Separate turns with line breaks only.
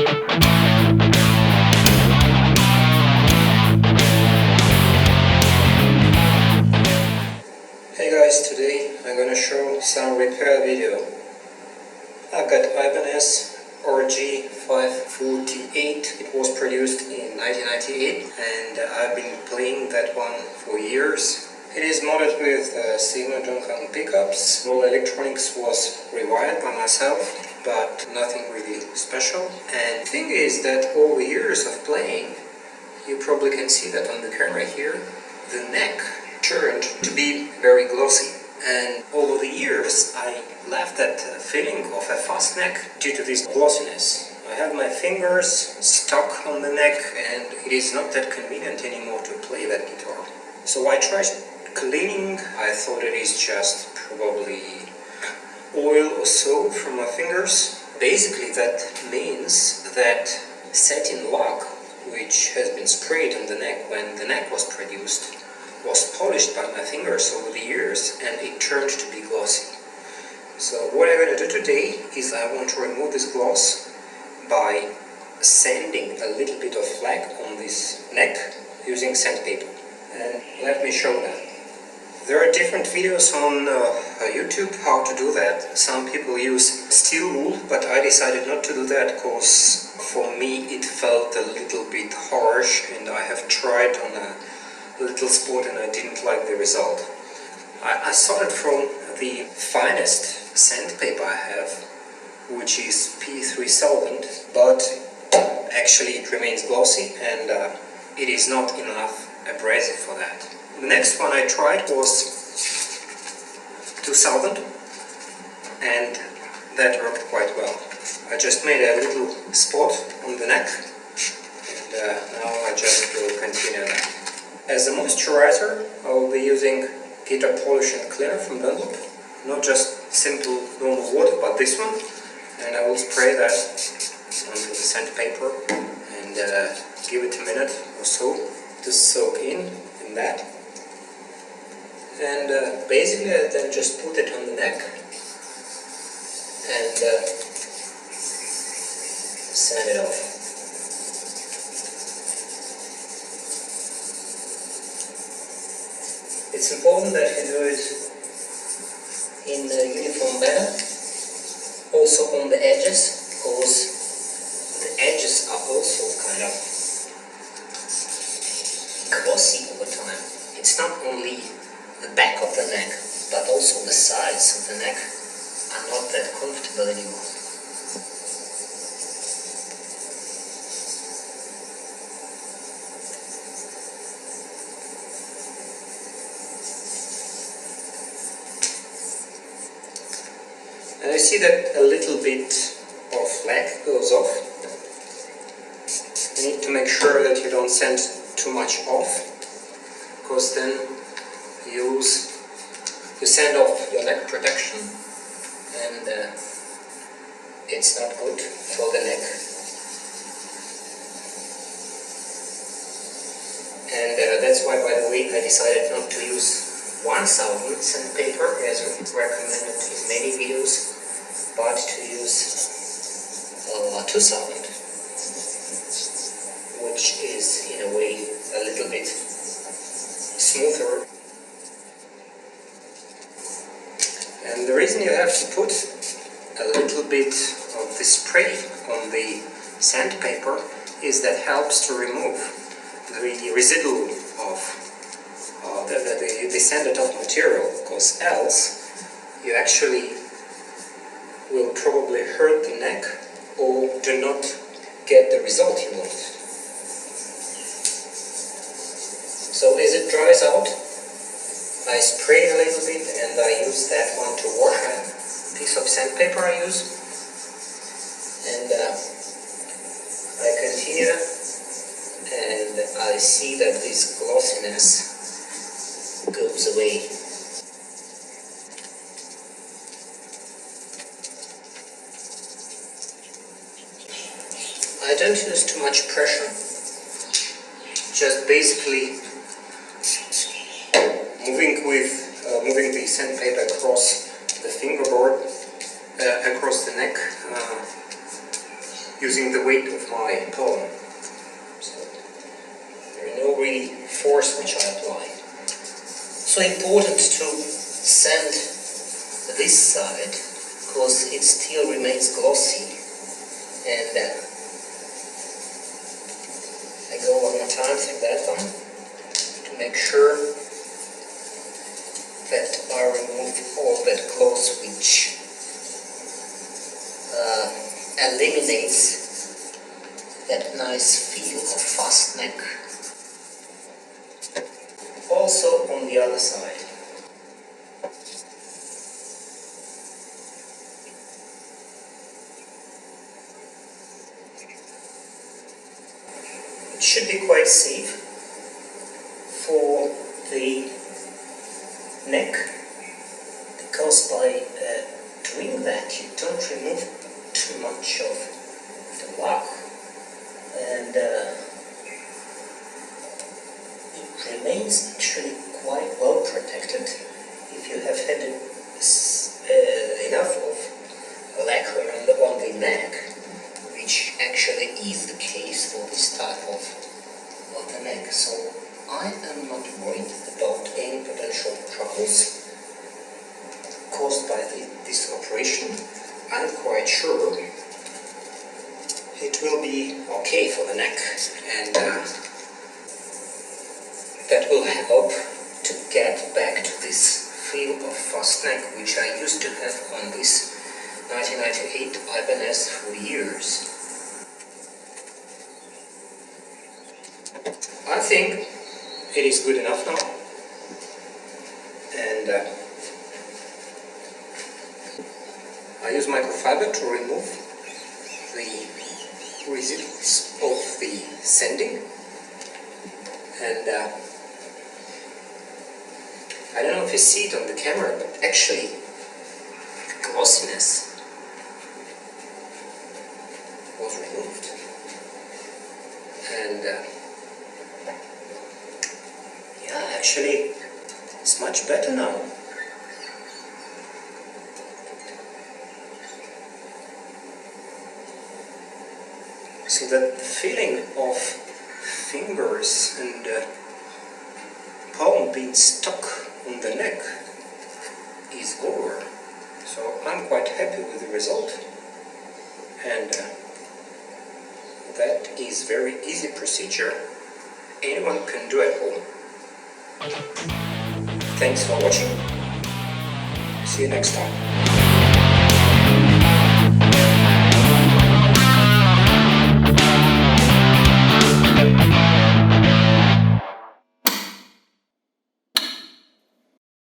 Hey guys, today I'm gonna show some repair video. I've got Ibanez RG548. It was produced in 1998 and I've been playing that one for years. It is modded with Sigma Duncan pickups. All electronics was rewired by myself, but nothing really special. And the thing is that all the years of playing, you probably can see that on the camera here, the neck turned to be very glossy. And over the years I left that feeling of a fast neck due to this glossiness. I have my fingers stuck on the neck and it is not that convenient anymore to play that guitar. So I tried cleaning. I thought it is just probably oil or so from my fingers. Basically that means that satin lac, which has been sprayed on the neck when the neck was produced, was polished by my fingers over the years and it turned to be glossy. So what I'm going to do today is I want to remove this gloss by sanding a little bit of flake on this neck using sandpaper. And let me show that. There are different videos on YouTube how to do that. Some people use steel wool, but I decided not to do that because for me it felt a little bit harsh and I have tried on a little spot and I didn't like the result. I started from the finest sandpaper I have, which is P3000, but actually it remains glossy and it is not enough abrasive for that. The next one I tried was 2000 and that worked quite well. I just made a little spot on the neck and now I just will continue that. As a moisturizer, I will be using guitar polish and cleaner from Dunlop. Not just simple normal water, but this one. And I will spray that onto the sandpaper and give it a minute or so to soak in that. And basically I then just put it on the neck and sand it off. It's important that you do it in a uniform manner, also on the edges, because the edges are also kind of glossy over time. It's not only the back of the neck, but also the sides of the neck are not that comfortable anymore. And you see that a little bit of flake goes off. You need to make sure that you don't sand too much off, because then you sand off your neck protection and it's not good for the neck. And that's why, by the way, I decided not to use 1000 sandpaper as recommended in many videos, but to use 2000, which is in a way a little bit smoother. And the reason you have to put a little bit of the spray on the sandpaper is that helps to remove the residue of the sanded off material, because else you actually will probably hurt the neck or do not get the result you want. So as it dries out, I spray a little bit and I use that one to wash a piece of sandpaper I use, and I continue and I see that this glossiness goes away. I don't use too much pressure, just basically moving the sandpaper across the fingerboard, across the neck, using the weight of my palm. So there is no really force which I apply. So important to sand this side because it still remains glossy. And I go one more time through that one to make sure that I remove all that gloss which eliminates that nice feel of fast neck. Also on the other side. It should be quite safe for the neck, because by doing that you don't remove too much of the lock, and it remains actually quite well protected if you have had enough of lacquer on the neck, which actually is the case for this type of the neck. So I am not worried about any potential troubles caused by this operation. I'm quite sure it will be okay for the neck, and that will help to get back to this feel of fast neck which I used to have on this 1998 Ibanez for years. I think it is good enough now, and I use microfiber to remove the residuals of the sanding, and I don't know if you see it on the camera, but actually the glossiness was removed, and yeah, actually it's much better now. So that feeling of fingers and palm being stuck on the neck is over. So I'm quite happy with the result, and that is very easy procedure. Anyone can do at home. Thanks for watching. See you next time.